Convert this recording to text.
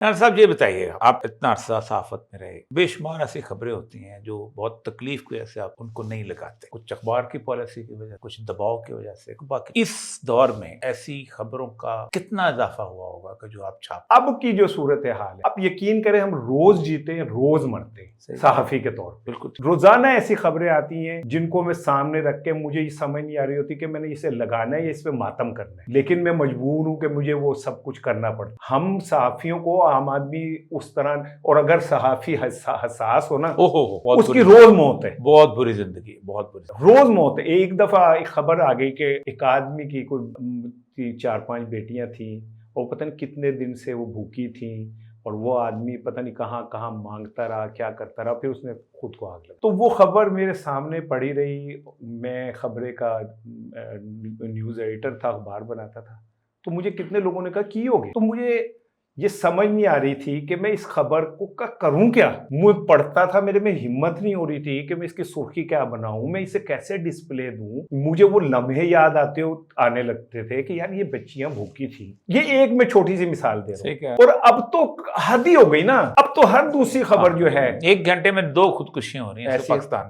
साहब ये बताइए, आप इतना अरसा सहाफत में रहे, बेशुमार ऐसी खबरें होती हैं जो बहुत तकलीफ की वजह से आप उनको नहीं लगाते, कुछ अखबार की पॉलिसी की वजह, कुछ दबाव की वजह से। बाकी इस दौर में ऐसी खबरों का कितना इजाफा हुआ होगा कि जो आप छाप। अब की जो सूरत हाल है, आप यकीन करें, हम रोज जीते हैं, रोज मरते हैं सहाफी के तौर पर। बिल्कुल रोजाना ऐसी खबरें आती हैं जिनको मैं सामने रख के मुझे ये समझ नहीं आ रही होती कि मैंने इसे लगाना है या इस पे मातम करना है, लेकिन मैं मजबूर हूं कि मुझे वो सब कुछ करना पड़ता। हम सहाफियों को, आम आदमी उस तरह, और अगर सहाफी हसास हो ना, उसकी रोज मौत है, बहुत बुरी जिंदगी, बहुत बुरी रोज मौत है। एक दफा एक खबर आ गई कि एक आदमी की कोई 4-5 बेटियां थी और पता नहीं कितने दिन से वो भूखी थी, और वो आदमी पता नहीं कहाँ कहाँ मांगता रहा, क्या करता रहा, फिर उसने खुद को आग लगा। तो वो खबर मेरे सामने पड़ी रही। मैं खबरें का न्यूज़ एडिटर था, अखबार बनाता था, तो मुझे कितने लोगों ने कहा की होगी, तो मुझे ये समझ नहीं आ रही थी कि मैं इस खबर को करूं क्या। मुझे पढ़ता था, मेरे में हिम्मत नहीं हो रही थी कि मैं इसकी सुर्खी क्या बनाऊं, मैं इसे कैसे डिस्प्ले दूं। मुझे वो लम्हे याद आने लगते थे कि यार ये बच्चियां भूखी थी। ये एक मैं छोटी सी मिसाल दे रहा हूं, और अब तो हद ही हो गई ना। अब तो हर दूसरी खबर जो है, 1 घंटे में 2 खुदकुशियां हो रही हैं पाकिस्तान।